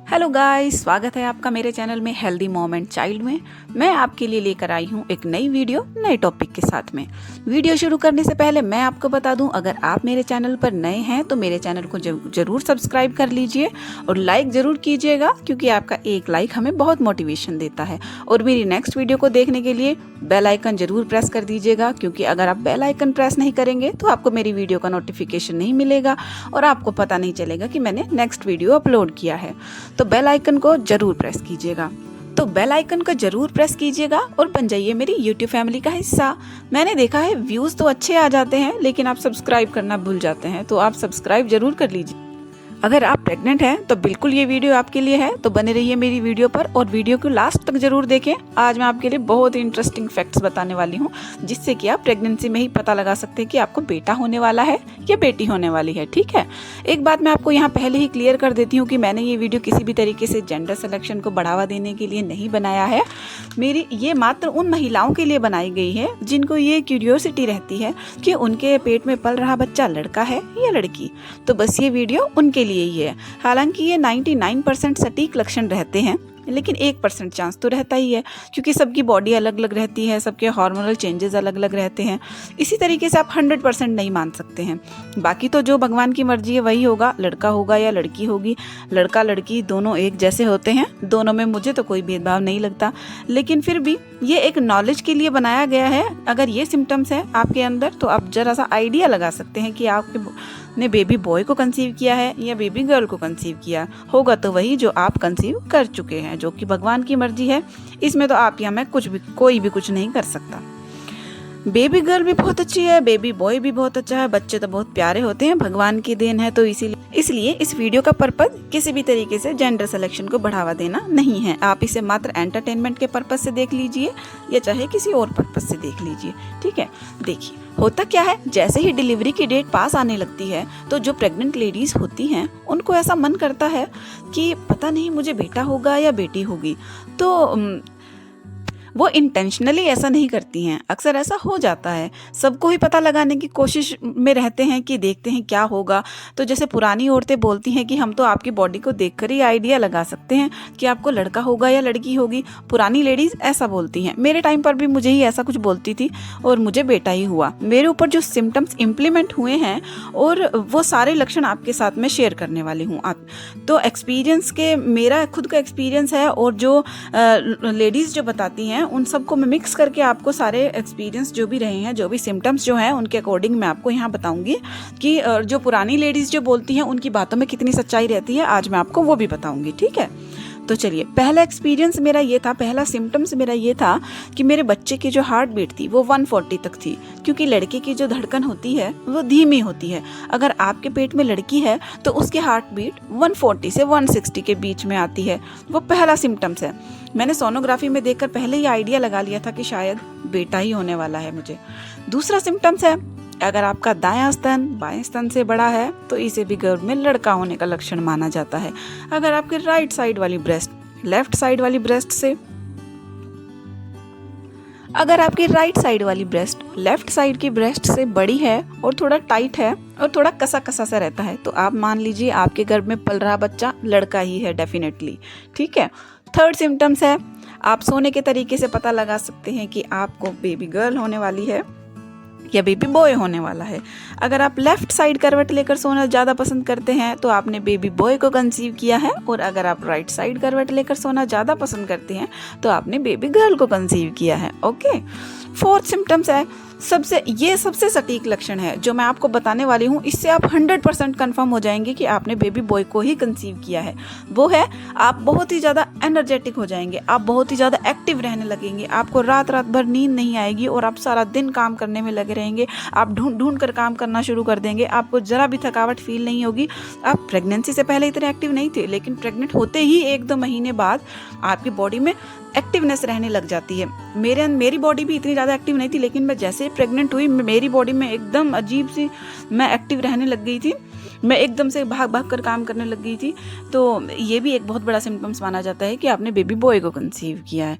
Hello guys, स्वागत है आपका मेरे चैनल में हेल्दी मॉम एंड चाइल्ड में। मैं आपके लिए लेकर आई हूँ एक नई वीडियो नए टॉपिक के साथ में। वीडियो शुरू करने से पहले मैं आपको बता दूं, अगर आप मेरे चैनल पर नए हैं तो मेरे चैनल को जरूर सब्सक्राइब कर लीजिए और लाइक ज़रूर कीजिएगा, क्योंकि आपका एक लाइक हमें बहुत मोटिवेशन देता है। और मेरी नेक्स्ट वीडियो को देखने के लिए बेल आइकन जरूर प्रेस कर दीजिएगा, क्योंकि अगर आप बेल आइकन प्रेस नहीं करेंगे तो आपको मेरी वीडियो का नोटिफिकेशन नहीं मिलेगा और आपको पता नहीं चलेगा कि मैंने नेक्स्ट वीडियो अपलोड किया है। तो बेल आइकन को जरूर प्रेस कीजिएगा। तो बेल आइकन को जरूर प्रेस कीजिएगा और बन जाइए मेरी YouTube फैमिली का हिस्सा। मैंने देखा है व्यूज़ तो अच्छे आ जाते हैं, लेकिन आप सब्सक्राइब करना भूल जाते हैं, तो आप सब्सक्राइब जरूर कर लीजिए। अगर आप प्रेग्नेंट हैं तो बिल्कुल ये वीडियो आपके लिए है, तो बने रहिए मेरी वीडियो पर और वीडियो को लास्ट तक जरूर देखें। आज मैं आपके लिए बहुत ही इंटरेस्टिंग फैक्ट्स बताने वाली हूँ, जिससे कि आप प्रेगनेंसी में ही पता लगा सकते हैं कि आपको बेटा होने वाला है या बेटी होने वाली है। ठीक है, एक बात मैं आपको यहाँ पहले ही क्लियर कर देती हूँ कि मैंने ये वीडियो किसी भी तरीके से जेंडर सिलेक्शन को बढ़ावा देने के लिए नहीं बनाया है। मेरी ये मात्र उन महिलाओं के लिए बनाई गई है जिनको ये क्यूरियोसिटी रहती है कि उनके पेट में पल रहा बच्चा लड़का है या लड़की। तो बस ये वीडियो उनके लिए ही है। हालांकि ये 99% सटीक लक्षण रहते हैं, लेकिन 1% चांस तो रहता ही है, क्योंकि सबकी बॉडी अलग अलग रहती है, सबके हार्मोनल चेंजेस अलग अलग रहते हैं। इसी तरीके से आप 100% नहीं मान सकते हैं। बाकी तो जो भगवान की मर्जी है वही होगा, लड़का होगा या लड़की होगी। लड़का लड़की दोनों एक जैसे होते हैं, दोनों में मुझे तो कोई भेदभाव नहीं लगता। लेकिन फिर भी ये एक नॉलेज के लिए बनाया गया है। अगर ये सिम्टम्स है आपके अंदर तो आप जरा सा आइडिया लगा सकते हैं कि आपके ने बेबी बॉय को कंसीव किया है या बेबी गर्ल को कंसीव किया होगा, तो वही जो आप कंसीव कर चुके हैं, जो कि भगवान की मर्जी है। इसमें तो आप या मैं कोई भी कुछ नहीं कर सकता। बेबी गर्ल भी बहुत अच्छी है, बेबी बॉय भी बहुत अच्छा है, बच्चे तो बहुत प्यारे होते हैं, भगवान की देन है। तो इसलिए इस वीडियो का पर्पज किसी भी तरीके से जेंडर सिलेक्शन को बढ़ावा देना नहीं है। आप इसे मात्र एंटरटेनमेंट के पर्पज से देख लीजिए या चाहे किसी और पर्पज से देख लीजिए। ठीक है, देखिए होता क्या है, जैसे ही डिलीवरी की डेट पास आने लगती है तो जो प्रेग्नेंट लेडीज होती हैं उनको ऐसा मन करता है कि पता नहीं मुझे बेटा होगा या बेटी होगी। तो वो इंटेंशनली ऐसा नहीं करती हैं, अक्सर ऐसा हो जाता है। सबको ही पता लगाने की कोशिश में रहते हैं कि देखते हैं क्या होगा। तो जैसे पुरानी औरतें बोलती हैं कि हम तो आपकी बॉडी को देखकर ही आइडिया लगा सकते हैं कि आपको लड़का होगा या लड़की होगी। पुरानी लेडीज़ ऐसा बोलती हैं। मेरे टाइम पर भी मुझे ही ऐसा कुछ बोलती थी और मुझे बेटा ही हुआ। मेरे ऊपर जो सिम्टम्स इम्प्लीमेंट हुए हैं और वो सारे लक्षण आपके साथ में शेयर करने वाली हूँ। आप तो एक्सपीरियंस के, मेरा खुद का एक्सपीरियंस है और जो लेडीज़ जो बताती हैं उन सबको मैं मिक्स करके आपको सारे एक्सपीरियंस जो भी रहे हैं, जो भी सिम्टम्स जो हैं, उनके अकॉर्डिंग मैं आपको यहाँ बताऊंगी कि जो पुरानी लेडीज़ जो बोलती हैं उनकी बातों में कितनी सच्चाई रहती है। आज मैं आपको वो भी बताऊंगी। ठीक है, तो चलिए, पहला एक्सपीरियंस मेरा ये था, पहला सिम्टम्स मेरा ये था कि मेरे बच्चे की जो हार्ट बीट थी वो 140 तक थी, क्योंकि लड़के की जो धड़कन होती है वो धीमी होती है। अगर आपके पेट में लड़की है तो उसकी हार्ट बीट 140 से 160 के बीच में आती है। वो पहला सिम्टम्स है। मैंने सोनोग्राफी में देखकर पहले ही आइडिया लगा लिया था कि शायद बेटा ही होने वाला है मुझे। दूसरा सिम्टम्स है, अगर आपका दायां स्तन बाएं स्तन से बड़ा है तो इसे भी गर्भ में लड़का होने का लक्षण माना जाता है। अगर आपके राइट साइड वाली ब्रेस्ट लेफ्ट साइड वाली ब्रेस्ट से अगर आपकी राइट साइड वाली ब्रेस्ट लेफ्ट साइड की ब्रेस्ट से बड़ी है और थोड़ा टाइट है और थोड़ा कसा कसा सा रहता है, तो आप मान लीजिए आपके गर्भ में पल रहा बच्चा लड़का ही है डेफिनेटली। ठीक है, थर्ड सिम्टम्स है, आप सोने के तरीके से पता लगा सकते हैं कि आपको बेबी गर्ल होने वाली है या बेबी बॉय होने वाला है। अगर आप लेफ्ट साइड करवट लेकर सोना ज़्यादा पसंद करते हैं तो आपने बेबी बॉय को कंसीव किया है, और अगर आप राइट साइड करवट लेकर सोना ज़्यादा पसंद करते हैं तो आपने बेबी गर्ल को कंसीव किया है। ओके, फोर्थ सिम्टम्स है, सबसे सटीक लक्षण है जो मैं आपको बताने वाली हूँ। इससे आप 100% कन्फर्म हो जाएंगे कि आपने बेबी बॉय को ही कंसीव किया है। वो है, आप बहुत ही ज़्यादा एनर्जेटिक हो जाएंगे, आप बहुत ही ज़्यादा एक्टिव रहने लगेंगे, आपको रात भर नींद नहीं आएगी और आप सारा दिन काम करने में लगे रहेंगे। आप ढूंढ कर काम करना शुरू कर देंगे, आपको ज़रा भी थकावट फील नहीं होगी। आप प्रेगनेंसी से पहले इतने एक्टिव नहीं थे, लेकिन प्रेग्नेंट होते ही 1-2 महीने बाद आपकी बॉडी में एक्टिवनेस रहने लग जाती है। मेरी बॉडी भी इतनी ज़्यादा एक्टिव नहीं थी, लेकिन मैं जैसे प्रेग्नेंट हुई मेरी बॉडी में एकदम अजीब सी मैं एक्टिव रहने लग गई थी। मैं एकदम से भाग कर काम करने लग गई थी। तो ये भी एक बहुत बड़ा सिम्टम्स माना जाता है कि आपने बेबी बॉय को कंसीव किया है।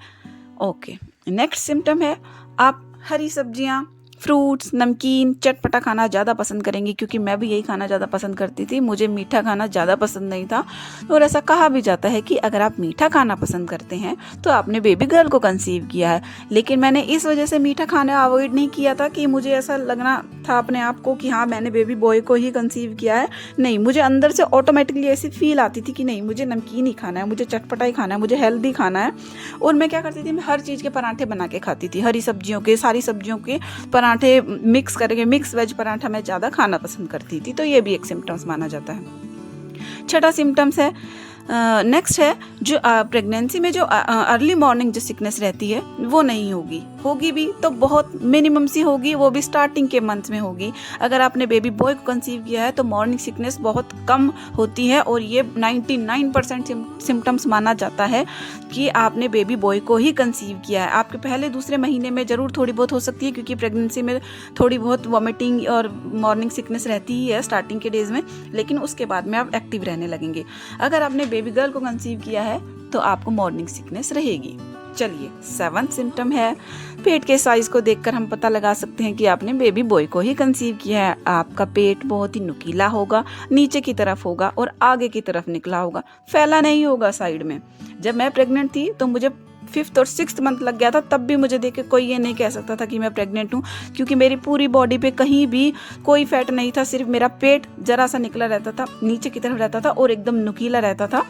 ओके, नेक्स्ट सिम्टम है, आप हरी सब्जियाँ फ्रूट्स, नमकीन, चटपटा खाना ज़्यादा पसंद करेंगी, क्योंकि मैं भी यही खाना ज़्यादा पसंद करती थी। मुझे मीठा खाना ज़्यादा पसंद नहीं था। और ऐसा कहा भी जाता है कि अगर आप मीठा खाना पसंद करते हैं तो आपने बेबी गर्ल को कंसीव किया है। लेकिन मैंने इस वजह से मीठा खाना अवॉइड नहीं किया था कि मुझे ऐसा लगना था अपने आप को कि हाँ मैंने बेबी बॉय को ही कंसीव किया है। नहीं, मुझे अंदर से ऑटोमेटिकली ऐसी फील आती थी कि नहीं, मुझे नमकीन ही खाना है, मुझे चटपटा ही खाना है, मुझे हेल्दी खाना है। और मैं क्या करती थी, मैं हर चीज़ के पराठे बना के खाती थी, हरी सब्जियों के, सारी सब्जियों के पराठे मिक्स करके, मिक्स वेज पराठा मैं ज़्यादा खाना पसंद करती थी। तो ये भी एक सिम्टम्स माना जाता है। छठा सिम्टम्स है, नेक्स्ट है जो प्रेगनेंसी में जो अर्ली मॉर्निंग जो सिकनेस रहती है वो नहीं होगी, होगी भी तो बहुत मिनिमम सी होगी, वो भी स्टार्टिंग के मंथ में होगी। अगर आपने बेबी बॉय को कंसीव किया है तो मॉर्निंग सिकनेस बहुत कम होती है, और ये 99% सिम्टम्स माना जाता है कि आपने बेबी बॉय को ही कंसीव किया है। आपके पहले दूसरे महीने में ज़रूर थोड़ी बहुत हो सकती है, क्योंकि प्रेगनेंसी में थोड़ी बहुत वॉमिटिंग और मॉर्निंग सिकनेस रहती ही है स्टार्टिंग के डेज में, लेकिन उसके बाद में आप एक्टिव रहने लगेंगे। अगर आपने बेबी गर्ल को कंसीव किया है तो आपको मॉर्निंग सिकनेस रहेगी। चलिए, 7th सिम्टम है, पेट के साइज को देखकर हम पता लगा सकते हैं कि आपने बेबी बॉय को ही कंसीव किया है। आपका पेट बहुत ही नुकीला होगा, नीचे की तरफ होगा और आगे की तरफ निकला होगा, फैला नहीं होगा साइड में। जब मैं प्रेग्नेंट थी तो मुझे 5th और 6th मंथ लग गया था, तब भी मुझे देख के कोई ये नहीं कह सकता था कि मैं प्रेग्नेंट हूँ, क्योंकि मेरी पूरी बॉडी पे कहीं भी कोई फैट नहीं था, सिर्फ मेरा पेट जरा सा निकला रहता था, नीचे की तरफ रहता था और एकदम नुकीला रहता था।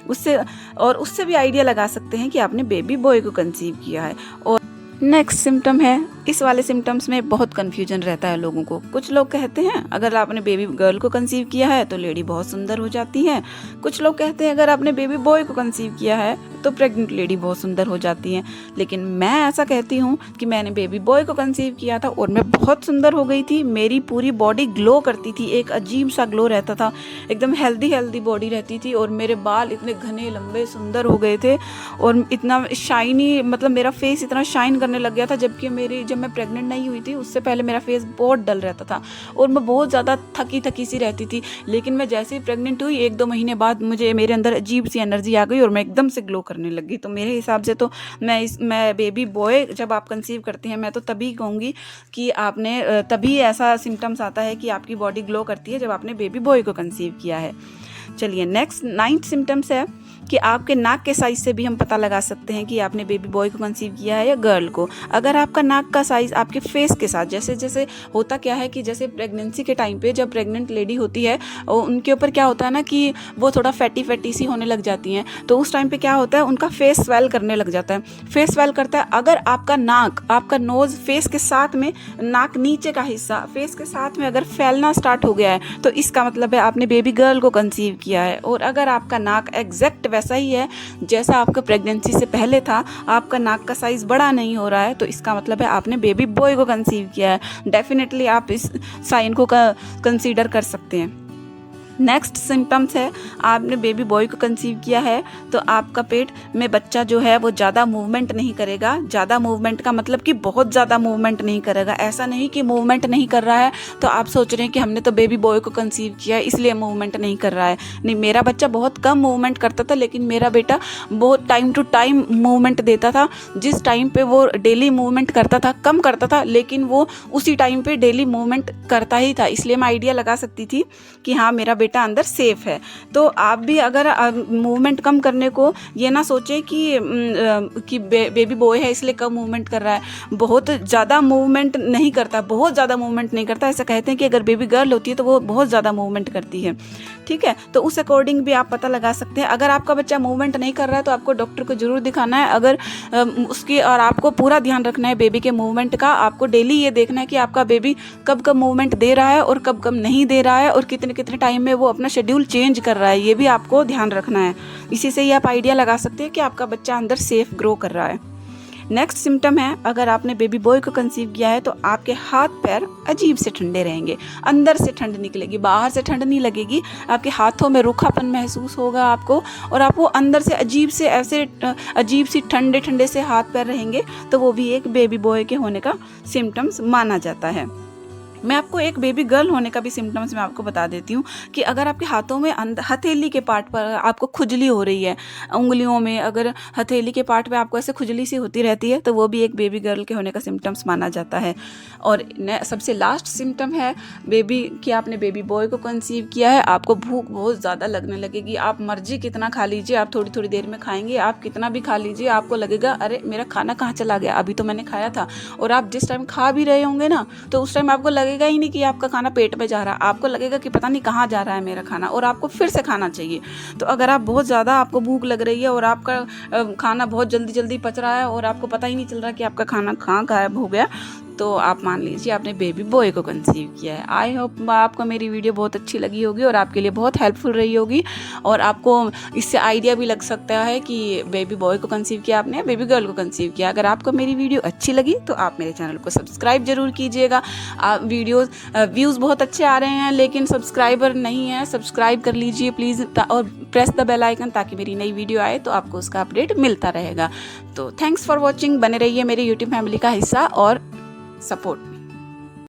उससे भी आइडिया लगा सकते हैं कि आपने बेबी बॉय को कंसीव किया है। और नेक्स्ट सिम्टम है, इस वाले सिम्टम्स में बहुत कन्फ्यूजन रहता है लोगों को। कुछ लोग कहते हैं अगर आपने बेबी गर्ल को कंसीव किया है तो लेडी बहुत सुंदर हो जाती है। कुछ लोग कहते हैं अगर आपने बेबी बॉय को कंसीव किया है तो प्रेग्नेंट लेडी बहुत सुंदर हो जाती है। लेकिन मैं ऐसा कहती हूँ कि मैंने बेबी बॉय को कंसीव किया था और मैं बहुत सुंदर हो गई थी। मेरी पूरी बॉडी ग्लो करती थी, एक अजीब सा ग्लो रहता था, एकदम हेल्दी बॉडी रहती थी, और मेरे बाल इतने घने लंबे सुंदर हो गए थे और इतना शाइनी, मतलब मेरा फेस इतना शाइन करने लग गया था। जबकि जब मैं प्रेग्नेंट नहीं हुई थी उससे पहले मेरा फेस बहुत डल रहता था और मैं बहुत ज़्यादा थकी सी रहती थी। लेकिन मैं जैसे ही प्रेग्नेंट हुई 1-2 महीने बाद मुझे मेरे अंदर अजीब सी एनर्जी आ गई और मैं एकदम से ग्लो करने लगी। तो मेरे हिसाब से तो मैं बेबी बॉय जब आप कंसीव करते हैं, मैं तो तभी कहूँगी कि आपने तभी ऐसा सिम्टम्स आता है कि आपकी बॉडी ग्लो करती है जब आपने बेबी बॉय को कंसीव किया है। चलिए, नेक्स्ट 9th सिम्टम्स है कि आपके नाक के साइज से भी हम पता लगा सकते हैं कि आपने बेबी बॉय को कंसीव किया है या गर्ल को। अगर आपका नाक का साइज आपके फेस के साथ, जैसे होता क्या है कि जैसे प्रेगनेंसी के टाइम पे जब प्रेग्नेंट लेडी होती है उनके ऊपर क्या होता है ना कि वो थोड़ा फैटी सी होने लग जाती हैं, तो उस टाइम पे क्या होता है उनका फेस स्वेल करने लग जाता है, फेस स्वेल करता है। अगर आपका नाक, आपका नोज फेस के साथ में, नाक नीचे का हिस्सा फेस के साथ में अगर फैलना स्टार्ट हो गया है तो इसका मतलब है आपने बेबी गर्ल को कंसीव किया है। और अगर आपका नाक एग्जैक्ट वैसा ही है जैसा आपका प्रेगनेंसी से पहले था, आपका नाक का साइज बड़ा नहीं हो रहा है, तो इसका मतलब है आपने बेबी बॉय को कंसीव किया है। डेफिनेटली आप इस साइन को कंसीडर कर सकते हैं। नेक्स्ट सिम्टम्स है, आपने बेबी बॉय को कंसीव किया है तो आपका पेट में बच्चा जो है वो ज़्यादा मूवमेंट नहीं करेगा। ज़्यादा मूवमेंट का मतलब कि बहुत ज़्यादा मूवमेंट नहीं करेगा। ऐसा नहीं कि मूवमेंट नहीं कर रहा है तो आप सोच रहे हैं कि हमने तो बेबी बॉय को कंसीव किया है इसलिए मूवमेंट नहीं कर रहा है। नहीं, मेरा बच्चा बहुत कम मूवमेंट करता था, लेकिन मेरा बेटा बहुत टाइम टू टाइम मूवमेंट देता था। जिस टाइम पे वो डेली मूवमेंट करता था, कम करता था, लेकिन वो उसी टाइम पे डेली मूवमेंट करता ही था। इसलिए मैं आइडिया लगा सकती थी कि हाँ मेरा बेटा अंदर सेफ है। तो आप भी अगर मूवमेंट कम करने को ये ना सोचें कि बेबी बॉय है इसलिए कम मूवमेंट कर रहा है। बहुत ज़्यादा मूवमेंट नहीं करता, बहुत ज़्यादा मूवमेंट नहीं करता। ऐसा कहते हैं कि अगर बेबी गर्ल होती है तो वो बहुत ज़्यादा मूवमेंट करती है। ठीक है, तो उस अकॉर्डिंग भी आप पता लगा सकते हैं। अगर आपका बच्चा मूवमेंट नहीं कर रहा है तो आपको डॉक्टर को जरूर दिखाना है। अगर और आपको पूरा ध्यान रखना है बेबी के मूवमेंट का। आपको डेली ये देखना है कि आपका बेबी कब कब मूवमेंट दे रहा है और कब कब नहीं दे रहा है और कितने कितने टाइम में वो अपना शेड्यूल चेंज कर रहा है, ये भी आपको ध्यान रखना है। इसी से ही आप आइडिया लगा सकते हैं कि आपका बच्चा अंदर सेफ ग्रो कर रहा है। नेक्स्ट सिम्टम है, अगर आपने बेबी बॉय को कंसीव किया है तो आपके हाथ पैर अजीब से ठंडे रहेंगे। अंदर से ठंड निकलेगी, बाहर से ठंड नहीं लगेगी। आपके हाथों में रूखापन महसूस होगा आपको, और आपको अंदर से अजीब सी ठंडे से हाथ पैर रहेंगे। तो वो भी एक बेबी बॉय के होने का सिम्टम्स माना जाता है। मैं आपको एक बेबी गर्ल होने का भी सिम्टम्स मैं आपको बता देती हूँ कि अगर आपके हाथों में हथेली के पार्ट पर आपको खुजली हो रही है, उंगलियों में अगर हथेली के पार्ट पे आपको ऐसे खुजली सी होती रहती है, तो वो भी एक बेबी गर्ल के होने का सिम्टम्स माना जाता है। और सबसे लास्ट सिम्टम है बेबी कि आपने बेबी बॉय को कंसीव किया है। आपको भूख बहुत ज़्यादा लगने लगेगी, आप मर्जी कितना खा लीजिए, आप थोड़ी थोड़ी देर में खाएंगे, आप कितना भी खा लीजिए, आपको लगेगा अरे मेरा खाना कहाँ चला गया, अभी तो मैंने खाया था। और आप जिस टाइम खा भी रहे होंगे ना, तो उस टाइम आपको लगेगा ही नहीं कि आपका खाना पेट में जा रहा, आपको लगेगा कि पता नहीं कहाँ जा रहा है मेरा खाना, और आपको फिर से खाना चाहिए। तो अगर आप बहुत ज़्यादा आपको भूख लग रही है और आपका खाना बहुत जल्दी जल्दी पच रहा है और आपको पता ही नहीं चल रहा कि आपका खाना कहाँ गायब हो गया, तो आप मान लीजिए आपने बेबी बॉय को कंसीव किया है। आई होप आपको मेरी वीडियो बहुत अच्छी लगी होगी और आपके लिए बहुत हेल्पफुल रही होगी, और आपको इससे आइडिया भी लग सकता है कि बेबी बॉय को कंसीव किया आपने, बेबी गर्ल को कंसीव किया। अगर आपको मेरी वीडियो अच्छी लगी तो आप मेरे चैनल को सब्सक्राइब जरूर कीजिएगा। व्यूज़ बहुत अच्छे आ रहे हैं लेकिन सब्सक्राइबर नहीं है, सब्सक्राइब कर लीजिए प्लीज़, और प्रेस द बेल आइकन ताकि मेरी नई वीडियो आए तो आपको उसका अपडेट मिलता रहेगा। तो थैंक्स फॉर वॉचिंग, बने रहिए मेरे यूट्यूब फैमिली का हिस्सा और सपोर्ट।